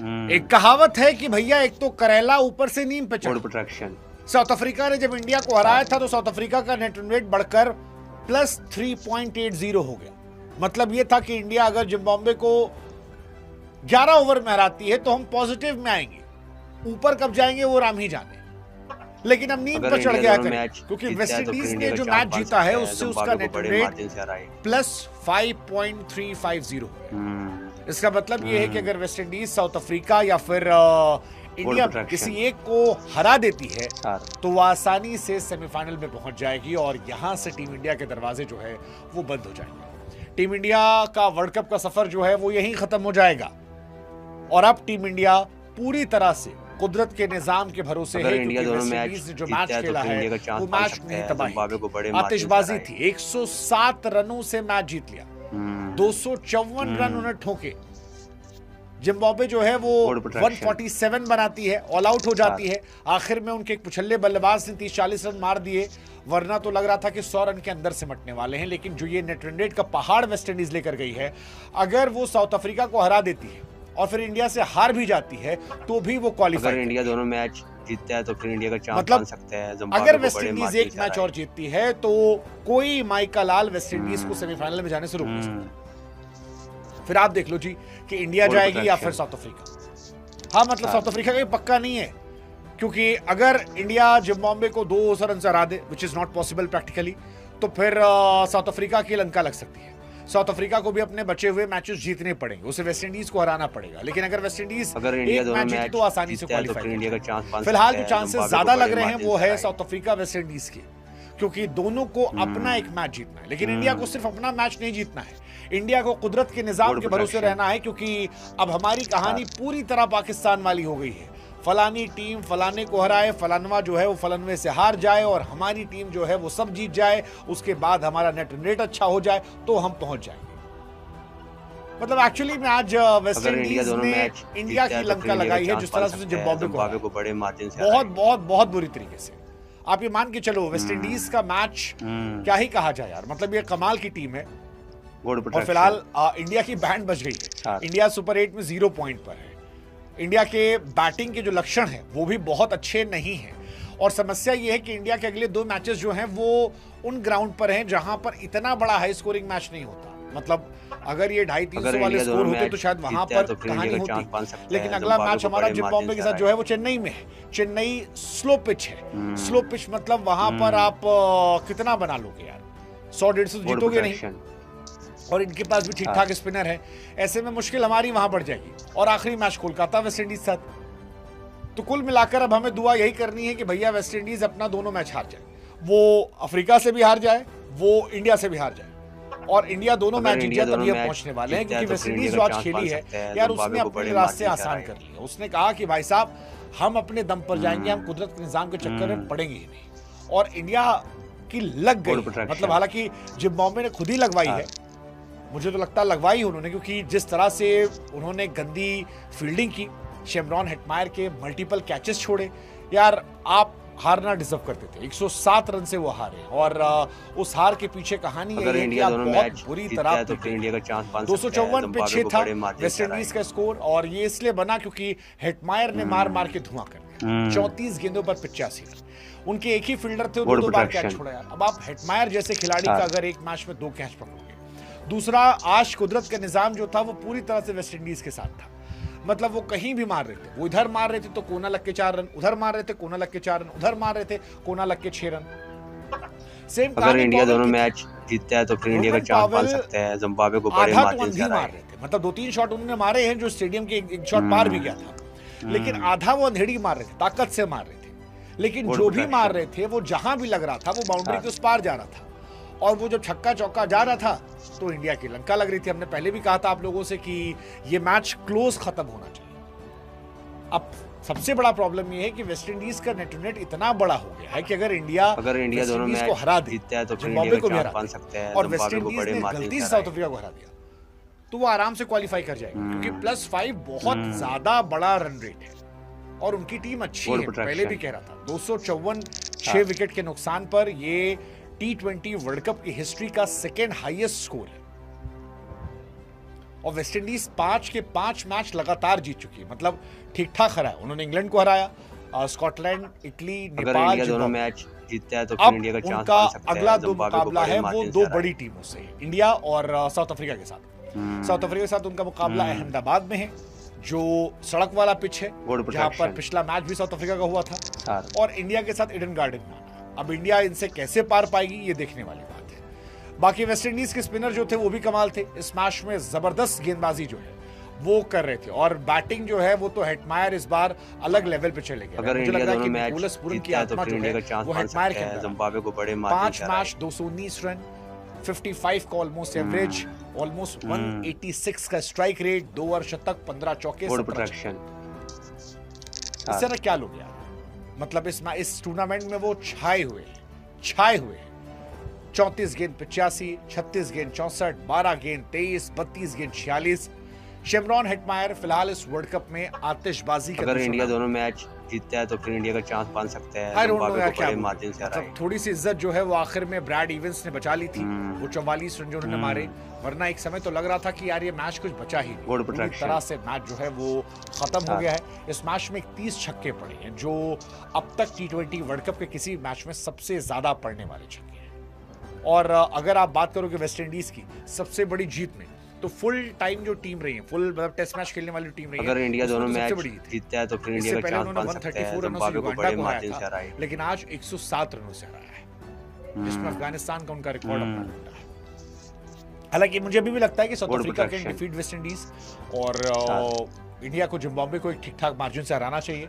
एक कहावत है कि भैया एक तो करेला ऊपर से नीम पे चढ़। प्रोटेक्शन। साउथ अफ्रीका ने जब इंडिया को हराया था तो साउथ अफ्रीका का नेट रन रेट बढ़कर +3.80 हो गया। मतलब यह था कि इंडिया अगर जिम्बाब्वे को 11 ओवर में हराती है तो हम पॉजिटिव में आएंगे, ऊपर कब जाएंगे वो राम ही जाने। लेकिन अब नींद पर चढ़ गया क्योंकि वेस्ट इंडीज ने जो मैच जीता है उससे उसका नेट रन रेट +5.350 है। इसका मतलब ये है कि अगर वेस्ट इंडीज साउथ अफ्रीका या फिर इंडिया किसी एक को हरा देती है तो वो आसानी से सेमीफाइनल में पहुंच जाएगी और यहां से टीम इंडिया के दरवाजे जो है वो बंद हो जाएंगे। टीम इंडिया का वर्ल्ड कप का सफर जो है वो यहीं खत्म हो जाएगा और अब टीम इंडिया पूरी तरह से कुदरत के निजाम के भरोसे है, क्योंकि वेस्ट इंडीज ने जो मैच खेला है वो मैच नहीं तबाही, आतिशबाजी थी। 107 रनों से मैच जीत लिया, 254 रन उन्हें ठोके। जिम्बाब्वे जो है वो 147 बनाती है, ऑल आउट हो जाती है। आखिर में उनके एक पुछल्ले बल्लेबाज ने 30-40 रन मार दिए, वरना तो लग रहा था कि 100 रन के अंदर सिमटने वाले हैं। लेकिन जो ये नेट रन रेट का पहाड़ वेस्ट इंडीज लेकर गई है, अगर वो साउथ अफ्रीका को हरा देती है और फिर इंडिया से हार भी जाती है तो भी वो क्वालिफाई। अगर इंडिया दोनों मैच जीतता है तो फिर इंडिया का चांस बन सकता है। अगर वेस्ट इंडीज एक मैच और जीतती है तो कोई माइका लाल वेस्ट इंडीज को सेमीफाइनल में जाने से रोक नहीं सकता। फिर आप देख लो जी कि इंडिया जाएगी या फिर साउथ अफ्रीका। हाँ, मतलब साउथ अफ्रीका का पक्का नहीं है, क्योंकि अगर इंडिया जिम्बाब्वे को 200 रन से हरा दे, which is not possible practically, तो फिर साउथ अफ्रीका की लंका लग सकती है। साउथ अफ्रीका को भी अपने बचे हुए मैचेस जीतने पड़ेंगे, उसे वेस्ट इंडीज को हराना पड़ेगा। लेकिन अगर वेस्ट इंडीज एक मैच जीते तो आसानी से क्वालिफाई। फिलहाल जो चांसेस ज्यादा लग रहे हैं वो है साउथ अफ्रीका वेस्ट इंडीज के, क्योंकि दोनों को अपना एक मैच जीतना है। लेकिन इंडिया को सिर्फ अपना मैच नहीं जीतना है, इंडिया को कुदरत के निजाम के भरोसे रहना है, क्योंकि अब हमारी कहानी पूरी तरह पाकिस्तान वाली हो गई है। फलानी टीम फलाने को हराए, फलानवा जो है वो फलानवे से हार जाए और हमारी टीम जो है वो सब जीत जाए, उसके बाद हमारा नेट रन रेट अच्छा हो जाए तो हम पहुंच जाएंगे। मतलब एक्चुअली में आज वेस्ट इंडीज ने इंडिया की लंका लगाई है जिस तरह से जिम्बाब्वे को बड़े मार्जिन से बहुत बुरी तरीके से। आप ये मान के चलो वेस्ट इंडीज का मैच क्या ही कहा जाए यार, मतलब ये कमाल की टीम है। और फिलहाल इंडिया की बैंड बज गई है, इंडिया सुपर 8 में 0 पॉइंट पर है। इंडिया के बैटिंग के जो लक्षण हैं वो भी बहुत अच्छे नहीं हैं और समस्या ये है कि इंडिया के अगले 2 मैचेस जो हैं वो उन ग्राउंड पर हैं जहां पर इतना बड़ा हाई स्कोरिंग मैच नहीं होता। मतलब अगर ये 250-300 वाले स्कोर होते तो शायद वहां पर कहानी होती। लेकिन अगला मैच हमारा जिम्बाब्वे के साथ जो है वो चेन्नई में है। चेन्नई स्लो पिच है, स्लो पिच मतलब वहां पर आप कितना बना लोगे यार, 100-150 जीतोगे नहीं। और इनके पास भी ठीक ठाक स्पिनर है, ऐसे में मुश्किल हमारी वहां बढ़ जाएगी। और आखिरी मैच कोलकाता वेस्ट इंडीज साथ। तो कुल मिलाकर अब हमें दुआ यही करनी है कि भैया वेस्ट इंडीज अपना दोनों मैच हार जाए, वो अफ्रीका से भी हार जाए, वो इंडिया से भी हार जाए, और इंडिया दोनों मैच जीत जाए तब ये पहुंचने वाले हैं। क्योंकि वेस्ट इंडीज जो आज खेली है यार, उसने अपने रास्ते आसान कर लिए। उसने कहा कि भाई साहब हम अपने दम पर जाएंगे, हम कुदरत के निजाम के चक्कर में पड़ेंगे ही नहीं। और इंडिया की लग गई, मतलब हालांकि जिम्बाब्वे ने खुद ही लगवाई है, मुझे तो लगता है लगवाई उन्होंने, क्योंकि जिस तरह से उन्होंने गंदी फील्डिंग की, शेमरॉन हेटमायर के मल्टीपल कैचेस छोड़े, यार आप हारना डिजर्व करते थे। 107 रन से वो हारे और उस हार के पीछे कहानी ये है कि आप बहुत बुरी तरह 254 पे 6 था वेस्ट इंडीज का स्कोर, और ये इसलिए बना क्योंकि हेटमायर ने मार मार के धुआं कर दिया। 34 गेंदों पर 85 रन। उनके एक ही फील्डर थे, 2 बार कैच छोड़ा यार। अब आप हेटमायर जैसे खिलाड़ी का अगर एक मैच में 2 कैच पकड़ोगे, दूसरा आज कुदरत का निजाम जो था वो पूरी तरह से वेस्ट इंडीज के साथ था। मतलब वो कहीं भी मार रहे थे, वो इधर मार रहे थे तो कोना लग के 4 रन, उधर मार रहे थे कोना लग के 4 रन, उधर मार रहे थे कोना लग के 6 रन। सेम अगर इंडिया दोनों मैच जीतता है तो फिर इंडिया का चांस बन सकता है। जिम्बाब्वे को बड़े मार्जिन से मार रहे थे, मतलब 2-3 शॉट उन्होंने मारे हैं जो स्टेडियम के एक शॉट पार भी गया था, लेकिन आधा वो अंधेड़ी मार रहे थे, ताकत से मार रहे थे। लेकिन जो भी मार रहे थे वो जहां भी लग रहा था वो बाउंड्री के उस पार जा रहा था, और वो जब छक्का चौका जा रहा था तो इंडिया की लंका लग रही थी। हमने पहले भी कहा था आप लोगों से कि ये मैच क्लोज खत्म होना चाहिए। अब सबसे बड़ा प्रॉब्लम ये है कि वेस्ट इंडीज का नेट रन रेट इतना बड़ा हो गया है कि अगर इंडिया दोनों मैच को हरा देता है तो जिम्बाब्वे को भी हरा सकता है, और वेस्ट इंडीज ने गलती से साउथ अफ्रीका को हरा दिया तो वो आराम से क्वालिफाई कर जाएगा, क्योंकि +5 बहुत ज्यादा बड़ा रन रेट है और उनकी टीम अच्छी है। पहले भी कह रहा था 254 6 विकेट के नुकसान पर ये T20 वर्ल्ड कप की हिस्ट्री का 2nd हाईएस्ट स्कोर है। और वेस्ट इंडीज 5 के 5 मैच लगातार जीत चुकी है, मतलब ठीक ठाक हरा है। उन्होंने इंग्लैंड को हराया, स्कॉटलैंड, इटली, अगर नेपाल, इंडिया दोनों जिम्बाब्वे। मैच जीतता है तो फिर अब इंडिया का चांस उनका बन सकता है। अगला दो जिम्बाब्वे को मुकाबला बड़े है वो मार्जिन दो से हराया बड़ी टीमों से, इंडिया और साउथ अफ्रीका के साथ। साउथ अफ्रीका के साथ उनका मुकाबला अहमदाबाद में है, जो सड़क वाला पिच है, Good जहां पर protection। पिछला मैच भी साउथ अफ्रीका का हुआ था, हाँ। और इंडिया के साथ ईडन गार्डन में आना है। अब इंडिया इनसे कैसे पार पाएगी ये देखने वाली बात है। बाकी वेस्ट इंडीज के स्पिनर जो थे वो भी कमाल थे, इस मैच में जबरदस्त गेंदबाजी जो है वो कर रहे थे, और बैटिंग जो है वो तो हेटमायर इस बार अलग लेवल पे चले गए। अगर मुझे इंडिया लग रहा है दोनों कि मैच निकोलस पूरन की जीतता है तो आत्मा फिर जो इंडिया है का चांस वो बन हेटमायर सकता के है। अंदर है। जिम्बाब्वे को बड़े मार्जिन 5 से हराया। मैच 219 रन, 55 का ऑलमोस्ट एवरेज, ऑलमोस्ट 186 का स्ट्राइक रेट, 2 अर्धशतक, 15 चौके, गुड 17 प्रोटेक्शन। इससे ना क्या लोग यार, मतलब इस टूर्नामेंट में वो छाए हुए हैं। 34 गेंद 85, 36 गेंद 64, 12 गेंद 23, 32 गेंद 46। शेमरॉन हेटमायर फिलहाल इस वर्ल्ड कप में आतिशबाजी का अगर इंडिया निशाना। दोनों मैच जीतता है तो फिर इंडिया का चांस बन सकता है। I don't know जिम्बाब्वे यार को क्या बड़े बोलूं। मार्जिन से हराया। मतलब थोड़ी सी इज्जत जो है वो आखिर में ब्रैड इवेंस ने बचा ली थी, वो 44 रन जो उन्होंने मारे, वरना एक समय तो लग रहा था कि यार ये मैच कुछ बचा ही नहीं। Good पूरी protection। तरह से मैच जो है वो खत्म हो गया है। इस मैच में 30 छक्के पड़े हैं, जो अब तक T20 वर्ल्ड कप के किसी मैच में सबसे ज्यादा पड़ने वाले छक्के हैं। और अगर आप बात करोगे वेस्ट इंडीज की सबसे बड़ी जीत में, तो फुल टाइम जो टीम रही है, फुल मतलब टेस्ट मैच खेलने वाली टीम रही है, अगर इंडिया उसमें दोनों तो सबसे मैच बड़ी जीत है। जीतता है तो फिर इससे इंडिया का पहले चांस उन्होंने बन सकता है। 134 रनों से जिम्बाब्वे को युगांडा बड़े को मार्जिन से हराया था, हराया। लेकिन आज 107 रनों से हराया है, जिसमें अफगानिस्तान का उनका रिकॉर्ड अपना टूटा है। हालांकि मुझे अभी भी लगता है कि south Good Africa can protection। Defeat West Indies, और इंडिया को जिम्बाब्वे को एक ठीक ठाक मार्जिन से हराना चाहिए।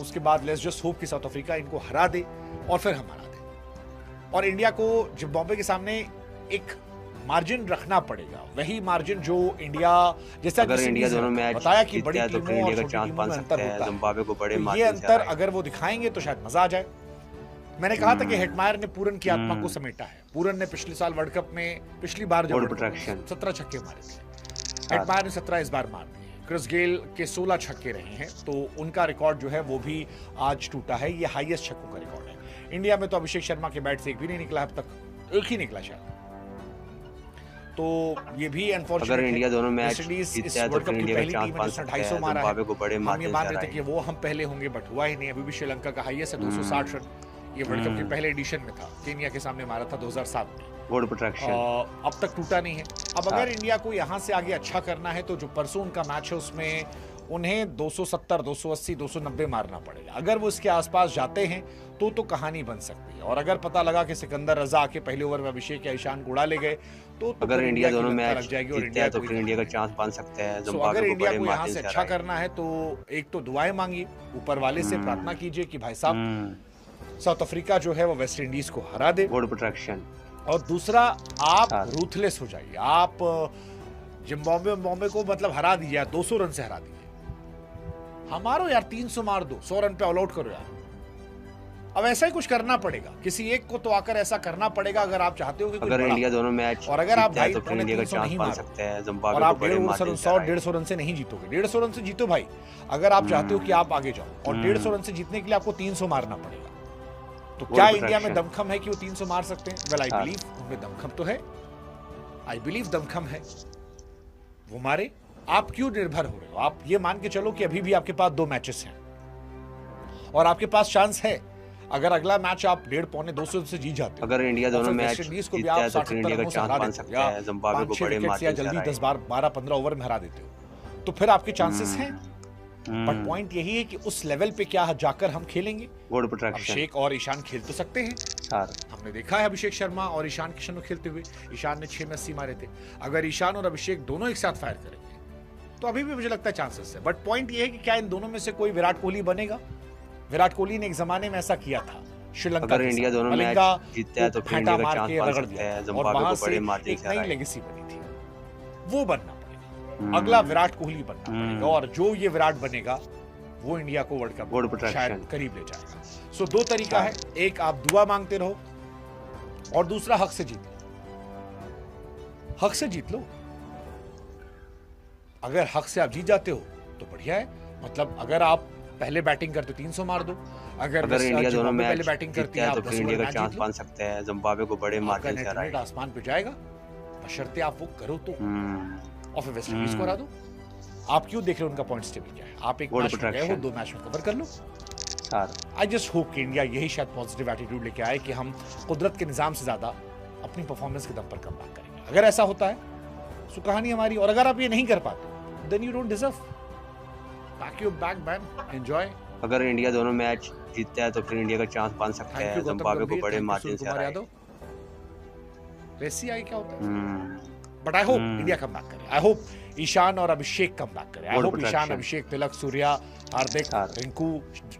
उसके बाद लेट्स जस्ट होप कि साउथ अफ्रीका इनको हरा दे और फिर हम हरा दें, और इंडिया को जिम्बाब्वे के सामने एक मार्जिन रखना पड़ेगा, वही मार्जिन जो इंडिया, जैसा अगर इंडिया दोनों मैच बताया कि जीतता बड़ी है तो फिर टीमों और इंडिया का छोटी चांस टीमों बन में सकता अंतर है। होता है, जिम्बाब्वे को बड़े तो ये मार्जिन से अंतर हराया। अगर वो दिखाएंगे तो शायद मजा आ जाए। मैंने कहा था कि हेटमायर ने पूरन की आत्मा को समेटा है। पूरन ने पिछले साल वर्ल्ड कप में, पिछली बार जब Good वर्ल्ड कप में protection। 17 छक्के मारे थे, हेटमायर ने 17 इस बार मार दिए। क्रिस गेल के 16 छक्के रहे हैं, तो उनका रिकॉर्ड जो है वो भी आज टूटा है। ये हाईएस्ट छक्कों का रिकॉर्ड है। इंडिया में तो अभिषेक शर्मा के बैट से एक भी नहीं निकला अब तक, एक ही निकला शायद। तो ये भी अनफॉर्चुनेट अगर इंडिया दोनों मैच वेस्ट इंडीज इस जीतता है तो वर्ल्ड फिर कप की इंडिया का पहली चांस टीम है बन जिसने सकता है। 250 मारा जिम्बाब्वे है। को बड़े हम ये मार्जिन से मान रहे थे हराया। कि वो हम पहले होंगे, बट हुआ ही नहीं। अभी भी श्रीलंका का हाईएस्ट है 260 रन, ये वर्ल्ड कप के पहले एडिशन में था, केनिया के सामने मारा था 2007 में। Good protection. अब तक टूटा नहीं है। अब अगर इंडिया को यहाँ से आगे अच्छा करना है तो जो परसों उनका मैच है उसमें उन्हें 270, 280, 290 मारना पड़ेगा। अगर वो इसके आसपास जाते हैं तो कहानी बन सकती है। और अगर पता लगा कि सिकंदर रजा आके पहले ओवर में अभिषेक या ईशान को उड़ा ले गए तो अगर फिर इंडिया की दोनों लंका मैच लग जाएगी और जीतता इंडिया है तो को फिर इंडिया का चांस बन सकता है। अगर जिम्बाब्वे को इंडिया बड़े को यहाँ मार्जिन से से अच्छा हराया। करना है तो एक तो दुआएं मांगिए, ऊपर वाले से प्रार्थना कीजिए कि भाई साहब साउथ अफ्रीका जो है वो वेस्ट इंडीज को हरा दे। Good protection. और दूसरा, आप रूथलेस हो जाइए। आप जिम्बाब्वे को मतलब हरा दीजिए, 200 रन से हरा दीजिए। हमारो यार 300 मार दो, 100 रन पे ऑल आउट करो यार। अब ऐसा ही कुछ करना पड़ेगा, किसी एक को तो आकर ऐसा करना पड़ेगा अगर आप चाहते हो कि अगर इंडिया दोनों मैच और अगर आप जीतता है भाई तो फिर इंडिया का 300 चांस नहीं बन मारो सकता है। और जिम्बाब्वे आप को बड़े मार्जिन से हराया। 150 रन से नहीं जीतोगे, 150 रन से जीतो भाई। अगर आप चाहते हो कि आप आगे जाओ, और 150 रन से जीतने के लिए आपको 300 मारना पड़ेगा। तो क्या इंडिया में दमखम है कि वो 300 मार सकते हैं? वेल, आई बिलीव उनमें दमखम तो है, आई बिलीव दमखम है, वो मारे। आप क्यों निर्भर हो रहे हो? आप ये मान के चलो कि अभी भी आपके पास 2 मैचेस हैं और आपके पास चांस है। अगर अगला मैच आप 1.5 पौने 200 से जीत जाते हो, अगर इंडिया दोनों मैच को भी जीतता आप है तो 60 फिर इंडिया का रनों से चांस हरा बन देते हो, सकता या है। जिम्बाब्वे को 5-6 बड़े विकेट्स या मार्जिन से जल्दी हराया। 10 बार 12-15 ओवर में हरा देते हो, तो फिर आपके चांसेस हैं। बट पॉइंट यही है कि उस लेवल पे क्या जाकर हम खेलेंगे। Good protection. अभिषेक और ईशान खेल तो सकते हैं, हमने देखा है अभिषेक शर्मा और ईशान किशन को खेलते हुए। ईशान ने 6 में 80 मारे थे। अगर ईशान और अभिषेक दोनों एक साथ फायर करेंगे तो अभी भी मुझे लगता है चांसेस है। बट पॉइंट ये है कि क्या इन दोनों में से कोई विराट कोहली बनेगा? विराट कोहली ने एक जमाने में ऐसा किया था श्रीलंका। अगर इंडिया दोनों मैच जीतता है तो फिर इंडिया का चांस बन सकता है। जिम्बाब्वे को बड़े मार्जिन से हराया। नई लेगेसी बनी थी, वो बनना पड़ेगा। अगला विराट कोहली बनना पड़ेगा, और जो ये विराट बनेगा वो इंडिया को वर्ल्ड कप शायद करीब ले जाएगा। सो 2 तरीका है, एक आप दुआ मांगते रहो और दूसरा हक से जीत लो। हक से जीत लो। अगर हक से आप जीत जाते हो तो बढ़िया है। मतलब अगर आप पहले बैटिंग करते 300 मार दो। अगर इंडिया दोनों मैच पहले बैटिंग करती है तो फिर इंडिया का चांस बन सकता है। जिम्बाब्वे को बड़े मार्जिन से हराया। आसमान पे जाएगा, बशर्ते आप वो करो तो। और फिर वेस्ट इंडीज को हरा दो। आप क्यों देख रहे हो उनका पॉइंट्स टेबल क्या है? आप एक मैच में गए हो, 2 मैच में कवर कर लो। आई जस्ट होप कि इंडिया यही शायद पॉजिटिव एटीट्यूड लेके आए कि हम कुदरत के निजाम से ज्यादा अपनी परफॉर्मेंस के दम पर कम बात करेंगे। अगर ऐसा होता है तो कहानी हमारी, और अगर आप ये नहीं कर पाते then you don't deserve. Pack your bag man, enjoy. अगर इंडिया दोनों मैच जीतता है तो फिर इंडिया का चांस बन सकता है जिम्बाब्वे को बड़े मार्जिन से हराए। वैसे आई क्या होता है, but I hope India come back करे। आई होप ईशान और अभिषेक कम बैक करे। आई होप ईशान, अभिषेक, तिलक, सूर्या, हार्दिक, रिंकू,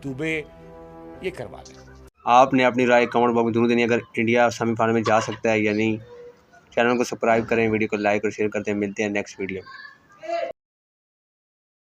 दुबे ये करवा लें। आपने अपनी राय कमेंट बॉक्स में जरूर देनी। अगर इंडिया सेमीफाइनल में जा सकता है या नहीं। चैनल को सब्सक्राइब करें, वीडियो को लाइक और शेयर करते हैं। मिलते हैं नेक्स्ट वीडियो में।